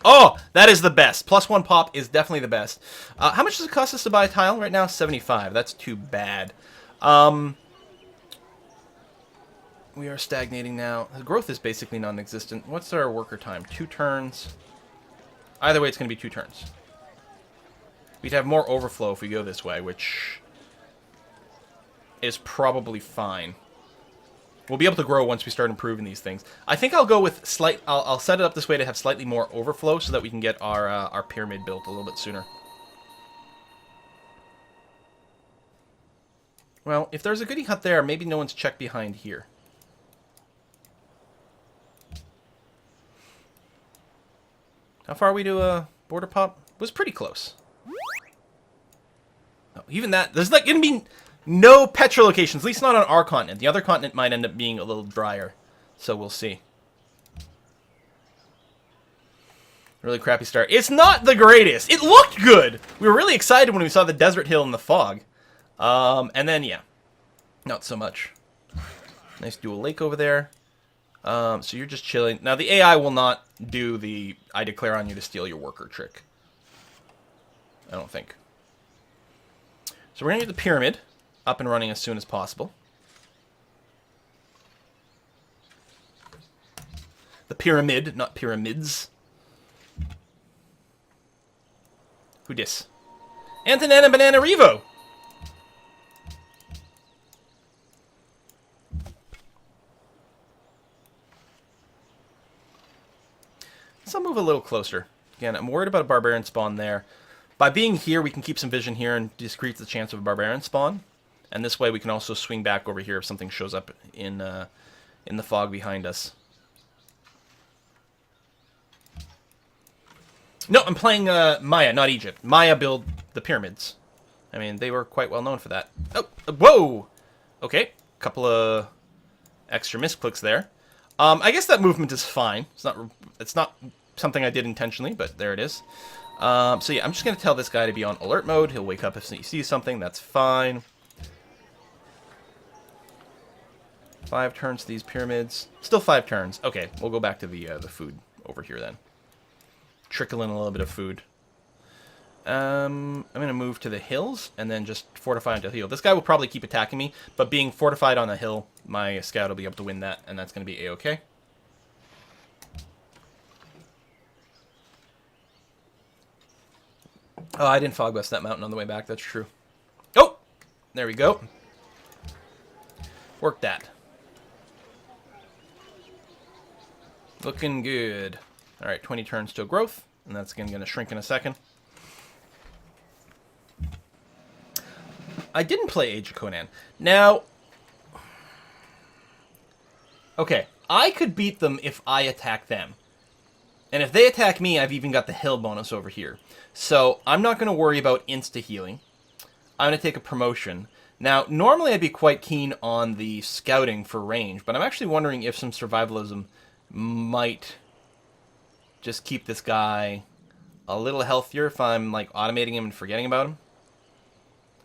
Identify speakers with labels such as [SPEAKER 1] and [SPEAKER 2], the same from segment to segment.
[SPEAKER 1] Oh, that is the best. +1 pop is definitely the best. How much does it cost us to buy a tile right now? 75. That's too bad. We are stagnating now. The growth is basically non-existent. What's our worker time? 2 turns. Either way, it's going to be 2 turns. We'd have more overflow if we go this way, which is probably fine. We'll be able to grow once we start improving these things. I think I'll go with slight... I'll set it up this way to have slightly more overflow so that we can get our pyramid built a little bit sooner. Well, if there's a goodie hut there, maybe no one's checked behind here. How far are we to a border pop? It was pretty close. Oh, even that... There's like going to be... no petra locations, at least not on our continent. The other continent might end up being a little drier. So we'll see. Really crappy start. It's not the greatest. It looked good. We were really excited when we saw the desert hill in the fog. And then, yeah. Not so much. Nice dual lake over there. So you're just chilling. Now, the AI will not do the I declare on you to steal your worker trick. I don't think. So we're going to get the pyramid up and running as soon as possible. The pyramid, not pyramids. Who dis? Antonana Banana Revo! So I'll move a little closer. Again, I'm worried about a barbarian spawn there. By being here, we can keep some vision here and decrease the chance of a barbarian spawn. And this way we can also swing back over here if something shows up in the fog behind us. No, I'm playing Maya, not Egypt. Maya build the pyramids. I mean, they were quite well known for that. Oh, whoa! Okay, couple of extra misclicks there. I guess that movement is fine. It's not something I did intentionally, but there it is. So yeah, I'm just going to tell this guy to be on alert mode. He'll wake up if he sees something. That's fine. 5 turns to these pyramids. Still 5 turns. Okay, we'll go back to the food over here then. Trickle in a little bit of food. I'm going to move to the hills and then just fortify until heal. This guy will probably keep attacking me, but being fortified on the hill, my scout will be able to win that, and that's going to be A-okay. Oh, I didn't fog bust that mountain on the way back. That's true. Oh! There we go. Work that. Looking good. Alright, 20 turns to growth, and that's going to shrink in a second. I didn't play Age of Conan. Now, okay, I could beat them if I attack them. And if they attack me, I've even got the hill bonus over here. So, I'm not going to worry about insta-healing. I'm going to take a promotion. Now, normally I'd be quite keen on the scouting for range, but I'm actually wondering if some survivalism might just keep this guy a little healthier if I'm, like, automating him and forgetting about him.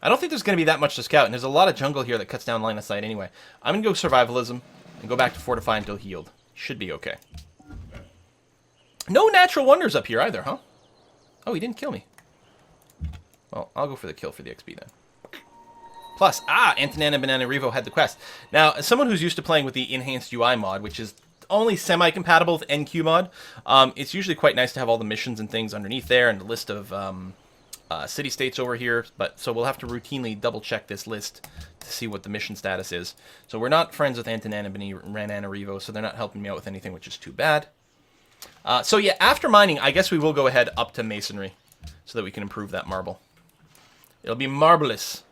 [SPEAKER 1] I don't think there's going to be that much to scout, and there's a lot of jungle here that cuts down line of sight anyway. I'm going to go survivalism and go back to fortify until healed. Should be okay. No natural wonders up here either, huh? Oh, he didn't kill me. Well, I'll go for the kill for the XP then. Plus, Antonana Banana Revo had the quest. Now, as someone who's used to playing with the Enhanced UI mod, which is only semi-compatible with NQ mod, it's usually quite nice to have all the missions and things underneath there and a list of city-states over here. So we'll have to routinely double-check this list to see what the mission status is. So we're not friends with Antonana Banana Revo, so they're not helping me out with anything, which is too bad. So yeah, after mining, I guess we will go ahead up to masonry so that we can improve that marble. It'll be marvelous.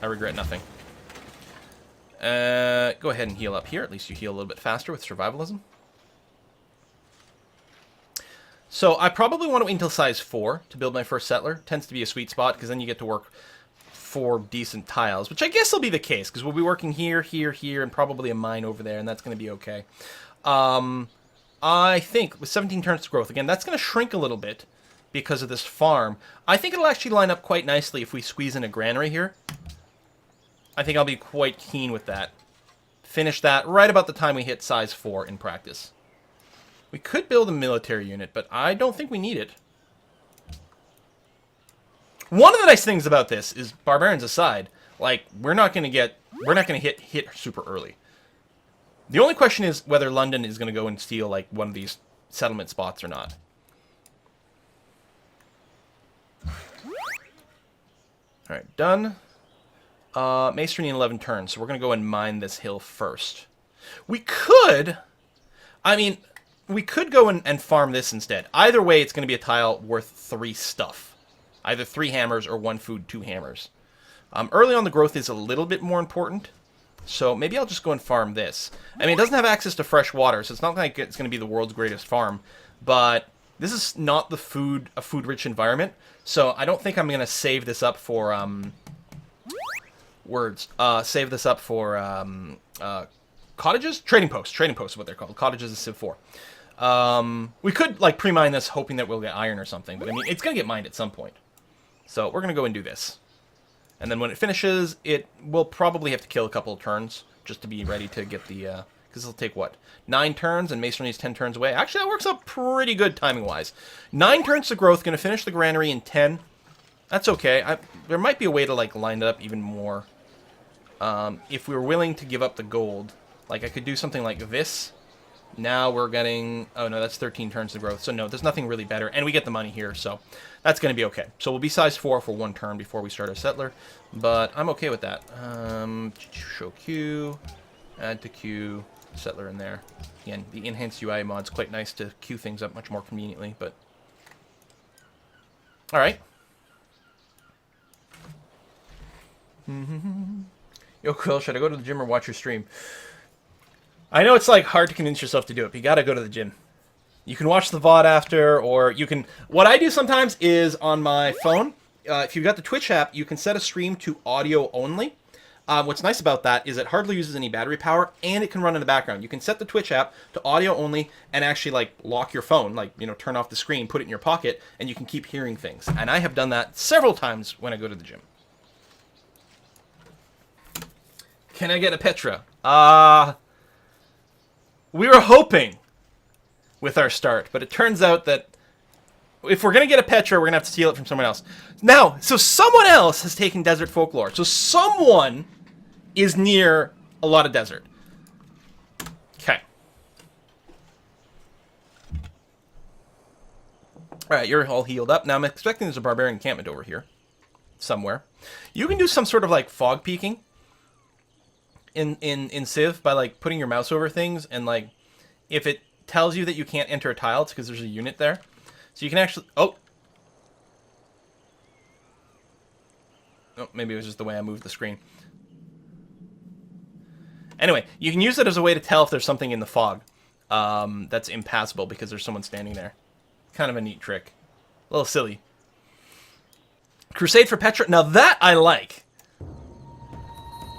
[SPEAKER 1] I regret nothing. Go ahead and heal up here. At least you heal a little bit faster with survivalism. So I probably want to wait until size 4 to build my first settler. Tends to be a sweet spot because then you get to work 4 decent tiles, which I guess will be the case because we'll be working here, here, here, and probably a mine over there, and that's going to be okay. I think with 17 turns to growth, again, that's going to shrink a little bit because of this farm. I think it'll actually line up quite nicely if we squeeze in a granary here. I think I'll be quite keen with that. Finish that right about the time we hit size 4 in practice. We could build a military unit, but I don't think we need it. One of the nice things about this is, barbarians aside, like, we're not going to hit super early. The only question is whether London is going to go and steal, like, one of these settlement spots or not. Alright, done. Masonry in 11 turns, so we're going to go and mine this hill first. We could go and farm this instead. Either way, it's going to be a tile worth 3 stuff. Either 3 hammers or 1 food, 2 hammers. Early on, the growth is a little bit more important. So maybe I'll just go and farm this. I mean, it doesn't have access to fresh water, so it's not like it's going to be the world's greatest farm. But this is not a food-rich environment. So I don't think I'm going to save this up for... save this up for... cottages? Trading posts. Trading posts is what they're called. Cottages is Civ 4. We could, like, pre-mine this hoping that we'll get iron or something. But, I mean, it's going to get mined at some point. So we're going to go and do this. And then when it finishes, it will probably have to kill a couple of turns just to be ready to get the... Because it'll take, what? 9 turns, and masonry is 10 turns away. Actually, that works out pretty good timing-wise. 9 turns to growth, going to finish the granary in 10. That's okay. There might be a way to, like, line it up even more. If we were willing to give up the gold... Like, I could do something like this. Now we're getting... Oh, no, that's 13 turns to growth. So, no, there's nothing really better. And we get the money here, so that's going to be okay. So, we'll be size 4 for 1 turn before we start our settler. But I'm okay with that. Show queue. Add to queue. Settler in there. Again, the enhanced UI mod's quite nice to queue things up much more conveniently, but... Alright. Yo, Quill, should I go to the gym or watch your stream? I know it's, like, hard to convince yourself to do it, but you gotta go to the gym. You can watch the VOD after, or you can... What I do sometimes is, on my phone, if you've got the Twitch app, you can set a stream to audio only. What's nice about that is it hardly uses any battery power, and it can run in the background. You can set the Twitch app to audio only, and actually, like, lock your phone, like, you know, turn off the screen, put it in your pocket, and you can keep hearing things. And I have done that several times when I go to the gym. Can I get a Petra? We were hoping with our start, but it turns out that if we're going to get a Petra, we're going to have to steal it from someone else. Now, so someone else has taken desert folklore. So someone is near a lot of desert. Okay. Alright, you're all healed up. Now, I'm expecting there's a barbarian encampment over here. Somewhere. You can do some sort of, like, fog peeking in Civ by, like, putting your mouse over things, and, like, if it tells you that you can't enter a tile, it's because there's a unit there. So you can actually... Oh, maybe it was just the way I moved the screen. Anyway, you can use it as a way to tell if there's something in the fog that's impassable because there's someone standing there. Kind of a neat trick. A little silly. Crusade for Petra. Now that I like.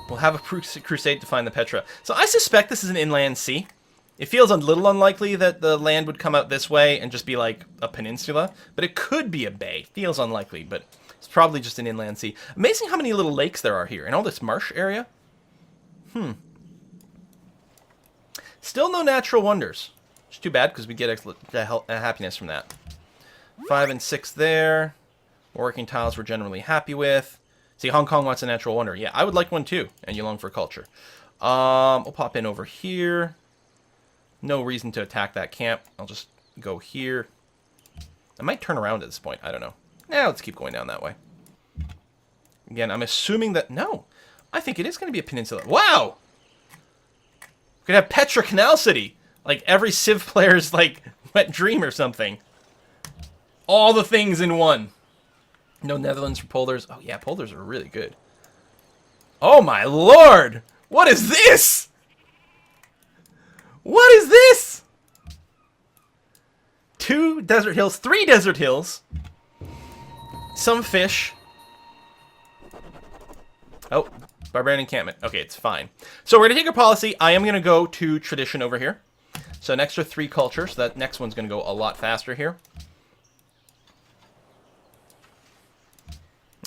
[SPEAKER 1] We'll have a crusade to find the Petra. So I suspect this is an inland sea. It feels a little unlikely that the land would come out this way and just be like a peninsula. But it could be a bay. Feels unlikely, but it's probably just an inland sea. Amazing how many little lakes there are here in all this marsh area. Still no natural wonders. It's too bad because we get happiness from that. 5 and 6 there. Working tiles we're generally happy with. See, Hong Kong wants a natural wonder. Yeah, I would like one too. And you long for culture. We'll pop in over here. No reason to attack that camp. I'll just go here. I might turn around at this point. I don't know. Nah, let's keep going down that way. Again, I'm assuming that... No. I think it is going to be a peninsula. Wow! We could have Petra Canal City. Like every Civ player's, like, wet dream or something. All the things in one. No Netherlands for polders. Oh, yeah, polders are really good. Oh, my lord! What is this? What is this? 2 desert hills, 3 desert hills. Some fish. Oh, barbarian encampment. Okay, it's fine. So we're going to take a policy. I am going to go to tradition over here. So an extra 3 culture. So that next one's going to go a lot faster here.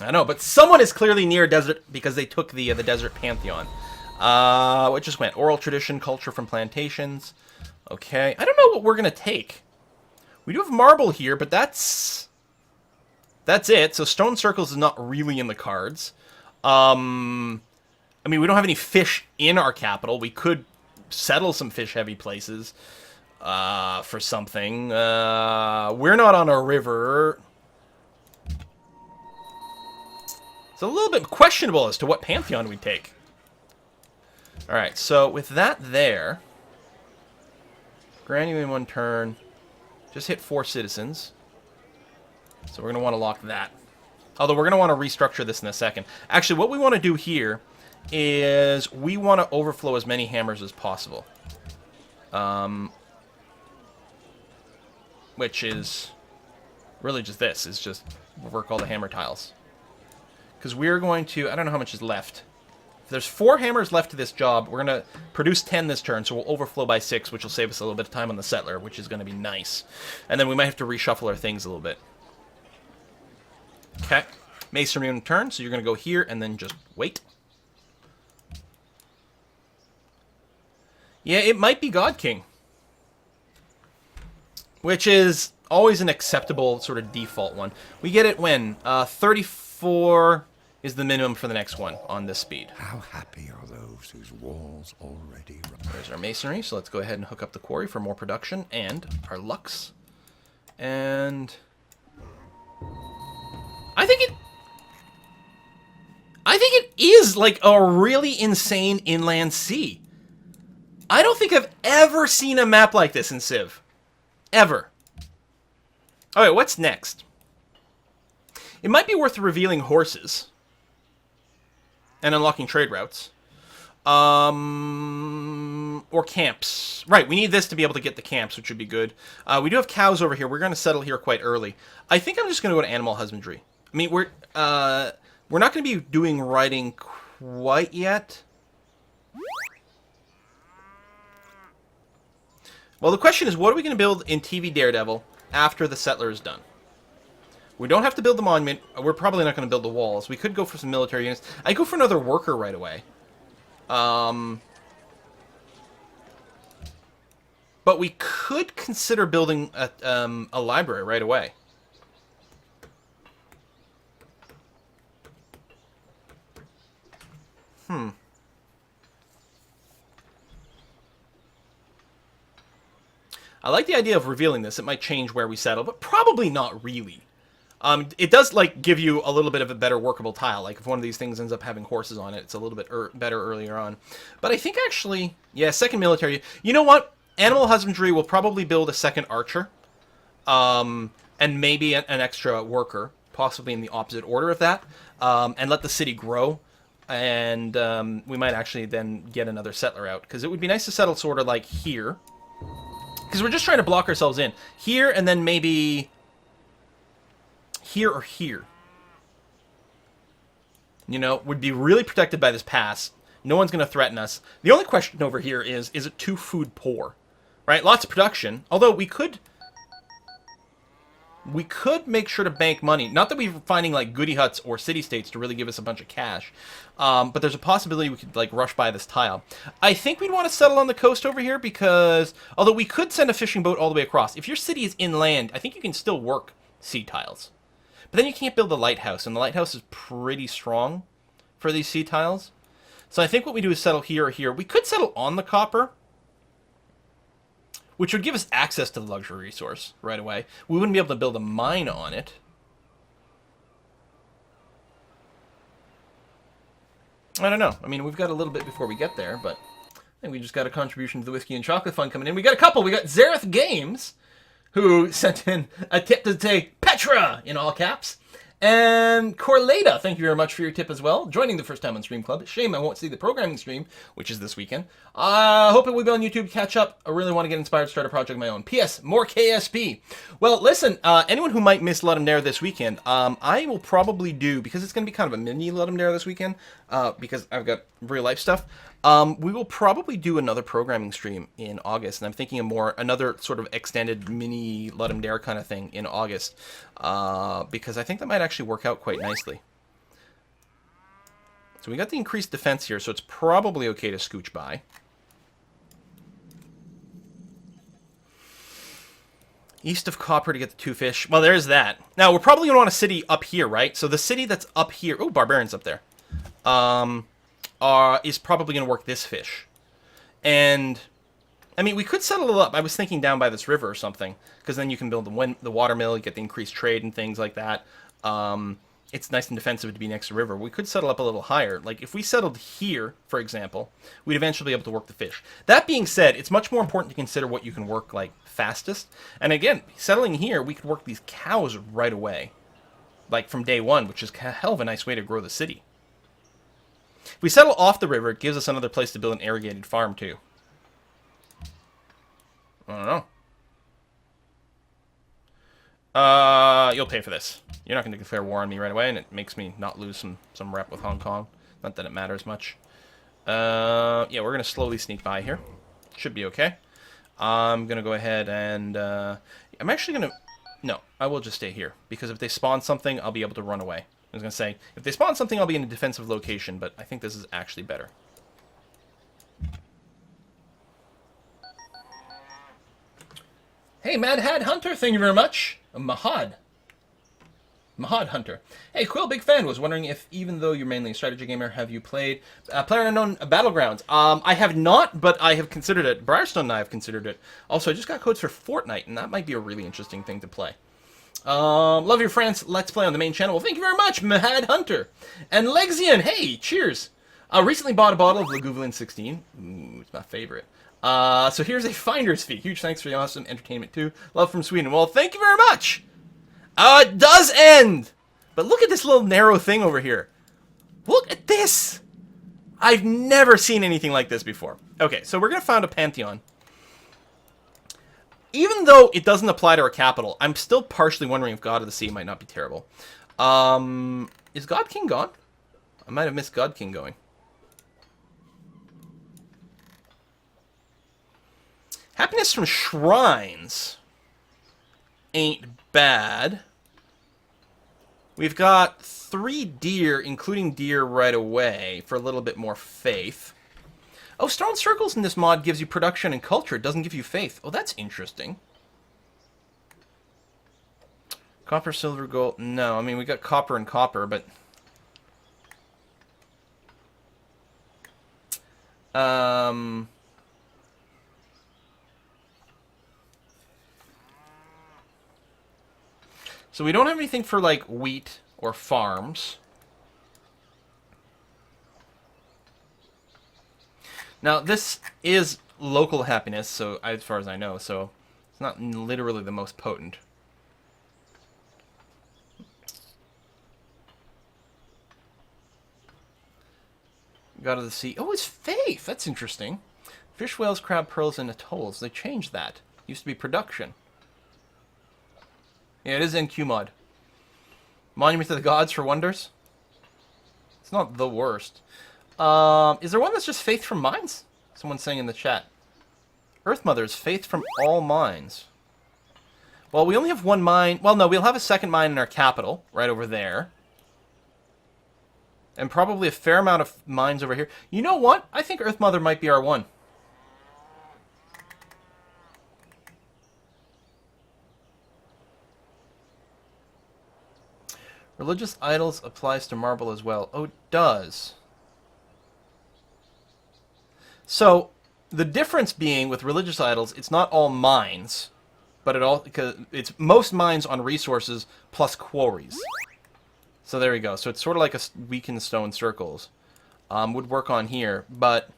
[SPEAKER 1] I know, but someone is clearly near desert because they took the desert pantheon. What just went? Oral tradition, culture from plantations. Okay. I don't know what we're going to take. We do have marble here, but that's it. So stone circles is not really in the cards. I mean, we don't have any fish in our capital. We could settle some fish-heavy places for something. We're not on a river. It's a little bit questionable as to what pantheon we take. All right, so with that there, grant you in one turn. Just hit 4 citizens. So we're going to want to lock that. Although we're going to want to restructure this in a second. Actually, what we want to do here is we want to overflow as many hammers as possible. Which is really just this. Is just work all the hammer tiles. Because we're going to... I don't know how much is left. If there's 4 hammers left to this job, we're going to produce 10 this turn, so we'll overflow by 6, which will save us a little bit of time on the settler, which is going to be nice. And then we might have to reshuffle our things a little bit. Okay. Masonry on turn, so you're going to go here and then just wait. Yeah, it might be God King. Which is always an acceptable sort of default one. We get it when? 34 is the minimum for the next one on this speed.
[SPEAKER 2] How happy are those whose walls already run?
[SPEAKER 1] There's our masonry, so let's go ahead and hook up the quarry for more production, and our lux. And I think it is like a really insane inland sea. I don't think I've ever seen a map like this in Civ. Ever. Alright, what's next? It might be worth revealing horses. And unlocking trade routes. Or camps. Right, we need this to be able to get the camps, which would be good. We do have cows over here. We're going to settle here quite early. I think I'm just going to go to animal husbandry. I mean, we're not going to be doing riding quite yet. Well, the question is, what are we going to build in TV Daredevil after the settler is done? We don't have to build the monument. We're probably not going to build the walls. We could go for some military units. I go for another worker right away. But we could consider building a library right away. I like the idea of revealing this. It might change where we settle, but probably not really. It does, like, give you a little bit of a better workable tile. Like, if one of these things ends up having horses on it, it's a little bit better earlier on. But I think, actually, yeah, second military. You know what? Animal husbandry will probably build a second archer. And maybe an extra worker, possibly in the opposite order of that. And let the city grow. And we might actually then get another settler out. Because it would be nice to settle sort of like here. Because we're just trying to block ourselves in. Here, and then maybe here or here. You know, would be really protected by this pass. No one's going to threaten us. The only question over here is it too food poor? Right? Lots of production. Although we could make sure to bank money. Not that we're finding, like, goody huts or city-states to really give us a bunch of cash. But there's a possibility we could, like, rush by this tile. I think we'd want to settle on the coast over here because... Although we could send a fishing boat all the way across. If your city is inland, I think you can still work sea tiles. But then you can't build the lighthouse, and the lighthouse is pretty strong for these sea tiles. So I think what we do is settle here or here. We could settle on the copper, which would give us access to the luxury resource right away. We wouldn't be able to build a mine on it. I don't know. I mean, we've got a little bit before we get there, but I think we just got a contribution to the Whiskey and Chocolate Fund coming in. We got a couple. We got Zareth Games, who sent in a tip to say Petra in all caps. And Corleta, thank you very much for your tip as well. Joining the first time on Stream Club. Shame I won't see the programming stream, which is this weekend. I hope it will be on YouTube. Catch up. I really want to get inspired to start a project of my own. P.S. More KSP. Well, listen, anyone who might miss Ludum Dare this weekend, I will probably do, because it's going to be kind of a mini Ludum Dare this weekend, because I've got real life stuff. We will probably do another programming stream in August, and I'm thinking of another sort of extended mini Ludum Dare kind of thing in August, because I think that might actually work out quite nicely. So we got the increased defense here, so it's probably okay to scooch by. East of Copper to get the 2 fish. Well, there's that. Now, we're probably going to want a city up here, right? So the city that's up here... Oh, Barbarians up there. Is probably going to work this fish. And, I mean, we could settle it up. I was thinking down by this river or something. Because then you can build the water mill, you get the increased trade and things like that. It's nice and defensive to be next to the river. We could settle up a little higher. Like, if we settled here, for example, we'd eventually be able to work the fish. That being said, it's much more important to consider what you can work, like, fastest. And again, settling here, we could work these cows right away. Like, from day one, which is a hell of a nice way to grow the city. If we settle off the river, it gives us another place to build an irrigated farm, too. I don't know. You'll pay for this. You're not going to declare war on me right away, and it makes me not lose some rep with Hong Kong. Not that it matters much. Yeah, we're going to slowly sneak by here. Should be okay. I'm going to go ahead and... I'm actually going to... No, I will just stay here. Because if they spawn something, I'll be able to run away. I was going to say, if they spawn something, I'll be in a defensive location, but I think this is actually better. Hey, Mad Hat Hunter, thank you very much. Mahad Hunter. Hey, Quill, big fan. Was wondering if, even though you're mainly a strategy gamer, have you played PlayerUnknown Battlegrounds? I have not, but I have considered it. Briarstone and I have considered it. Also, I just got codes for Fortnite, and that might be a really interesting thing to play. Love your friends. Let's play on the main channel. Well, thank you very much, Mahad Hunter. And Lexian, hey, cheers. Recently bought a bottle of Lagavulin 16. Ooh, it's my favorite. So here's a finder's fee. Huge thanks for the awesome entertainment, too. Love from Sweden. Well, thank you very much. It does end. But look at this little narrow thing over here. Look at this. I've never seen anything like this before. Okay, so we're going to found a pantheon. Even though it doesn't apply to our capital, I'm still partially wondering if God of the Sea might not be terrible. Is God King gone? I might have missed God King going. Happiness from shrines ain't bad. We've got 3 deer, including deer right away, for a little bit more faith. Oh, Stone Circles in this mod gives you production and culture. It doesn't give you faith. Oh, that's interesting. Copper, silver, gold. No, I mean, we got copper and copper, but... So we don't have anything for, like, wheat or farms. Now, this is local happiness, so as far as I know, so it's not literally the most potent. God of the Sea. Oh, it's faith! That's interesting. Fish, whales, crab, pearls, and atolls. They changed that. Used to be production. Yeah, it is NQ mod. Monument to the Gods for wonders. It's not the worst. Is there one that's just faith from mines? Someone's saying in the chat. Earth Mother's faith from all mines. Well, we only have 1 mine. Well, no, we'll have a second mine in our capital, right over there. And probably a fair amount of mines over here. You know what? I think Earth Mother might be our one. Religious idols applies to marble as well. Oh, it does. So, the difference being with religious idols, it's not all mines, but it's most mines on resources plus quarries. So there we go. So it's sort of like a weakened stone circles. Would work on here, but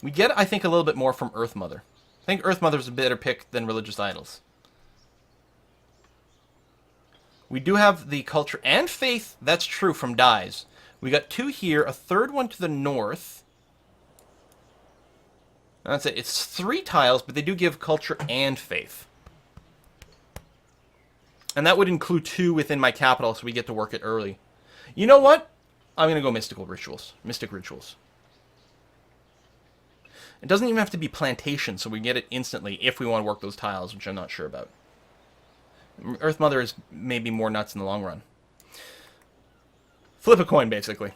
[SPEAKER 1] we get, I think, a little bit more from Earth Mother. I think Earth Mother's a better pick than religious idols. We do have the culture and faith, that's true, from dyes. We got 2 here, a third one to the north. That's it. It's 3 tiles, but they do give culture and faith. And that would include 2 within my capital, so we get to work it early. You know what? I'm going to go mystical rituals. Mystic rituals. It doesn't even have to be plantation, so we get it instantly if we want to work those tiles, which I'm not sure about. Earth Mother is maybe more nuts in the long run. Flip a coin, basically.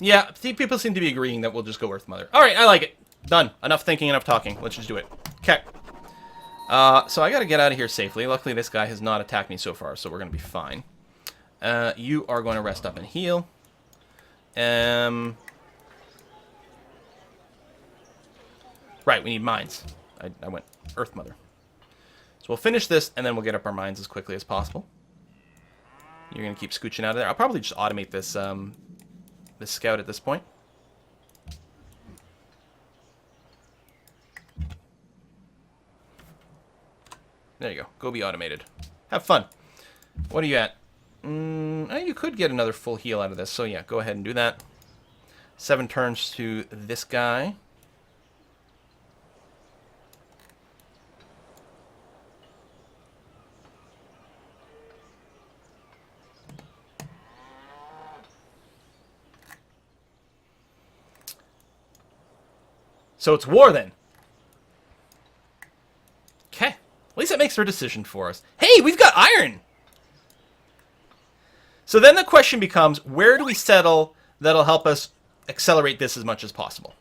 [SPEAKER 1] Yeah, people seem to be agreeing that we'll just go Earth Mother. All right, I like it. Done. Enough thinking, enough talking. Let's just do it. Okay. So I got to get out of here safely. Luckily, this guy has not attacked me so far, so we're going to be fine. You are going to rest up and heal. Right, we need mines. I went Earth Mother. So we'll finish this, and then we'll get up our mines as quickly as possible. You're going to keep scooching out of there. I'll probably just automate this, this scout at this point. There you go. Go be automated. Have fun. What are you at? You could get another full heal out of this, so yeah, go ahead and do that. 7 turns to this guy. So it's war then. Okay. At least that makes their decision for us. Hey, we've got iron! So then the question becomes, where do we settle that'll help us accelerate this as much as possible?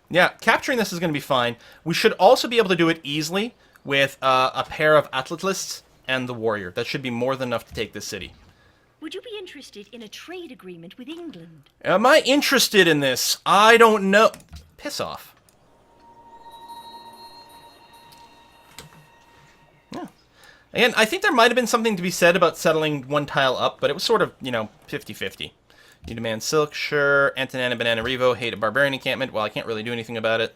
[SPEAKER 1] Yeah, capturing this is going to be fine. We should also be able to do it easily with a pair of atlatlists and the warrior. That should be more than enough to take this city.
[SPEAKER 3] Would you be interested in a trade agreement with England?
[SPEAKER 1] Am I interested in this? I don't know. Piss off. Yeah. Again, I think there might have been something to be said about settling one tile up, but it was sort of, 50-50. You demand silk, sure. Antanana, Banana, Revo, hate a barbarian encampment. Well, I can't really do anything about it.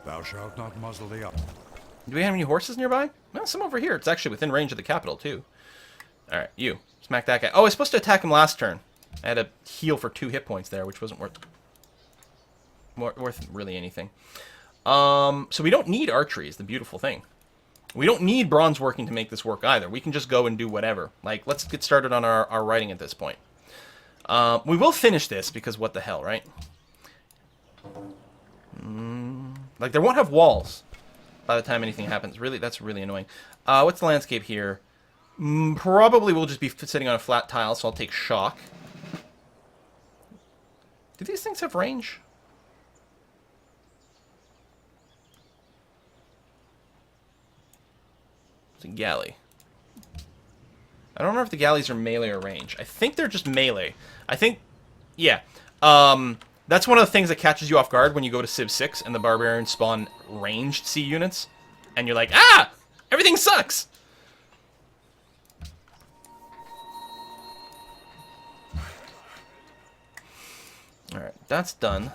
[SPEAKER 2] Thou shalt not muzzle the up.
[SPEAKER 1] Do we have any horses nearby? Well, some over here. It's actually within range of the capital, too. Alright, you. Smack that guy. Oh, I was supposed to attack him last turn. I had a heal for 2 hit points there, which wasn't worth really anything. So we don't need archery is the beautiful thing. We don't need bronze working to make this work either. We can just go and do whatever. Like, let's get started on our writing at this point. We will finish this, because what the hell, right? Like, there won't have walls by the time anything happens. Really, that's really annoying. What's the landscape here? Probably we'll just be sitting on a flat tile, so I'll take shock. Do these things have range? It's a galley. I don't know if the galleys are melee or range. I think they're just melee. I think, yeah. That's one of the things that catches you off guard when you go to Civ 6 and the barbarians spawn ranged sea units. And you're like, ah! Everything sucks! Alright, that's done.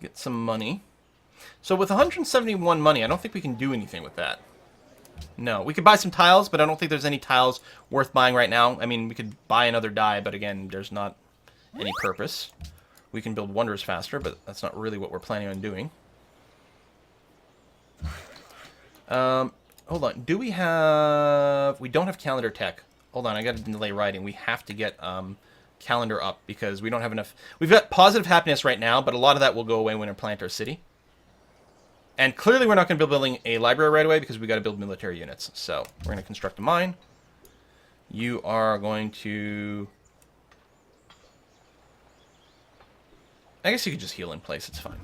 [SPEAKER 1] Get some money. So with 171 money, I don't think we can do anything with that. No, we could buy some tiles, but I don't think there's any tiles worth buying right now. I mean, we could buy another die, but again, there's not any purpose. We can build wonders faster, but that's not really what we're planning on doing. Hold on. Do we have... We don't have calendar tech. Hold on, I got to delay writing. We have to get calendar up because we don't have enough... We've got positive happiness right now, but a lot of that will go away when we plant our city. And clearly we're not going to be building a library right away because we got to build military units. So we're going to construct a mine. You are going to... I guess you could just heal in place. It's fine.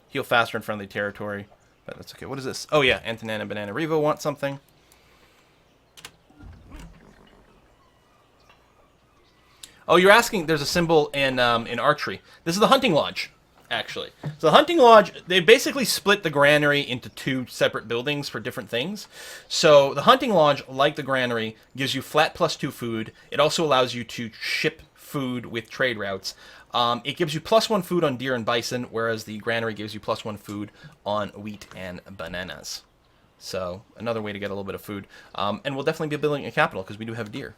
[SPEAKER 1] Heal faster in friendly territory. But that's okay. What is this? Oh yeah, Antanana Banana Revo want something. Oh, you're asking, there's a symbol in archery. This is the hunting lodge, actually. So the hunting lodge, they basically split the granary into 2 separate buildings for different things. So the hunting lodge, like the granary, gives you flat +2 food. It also allows you to ship food with trade routes. It gives you +1 food on deer and bison, whereas the granary gives you +1 food on wheat and bananas. So another way to get a little bit of food. And we'll definitely be building a capital because we do have deer.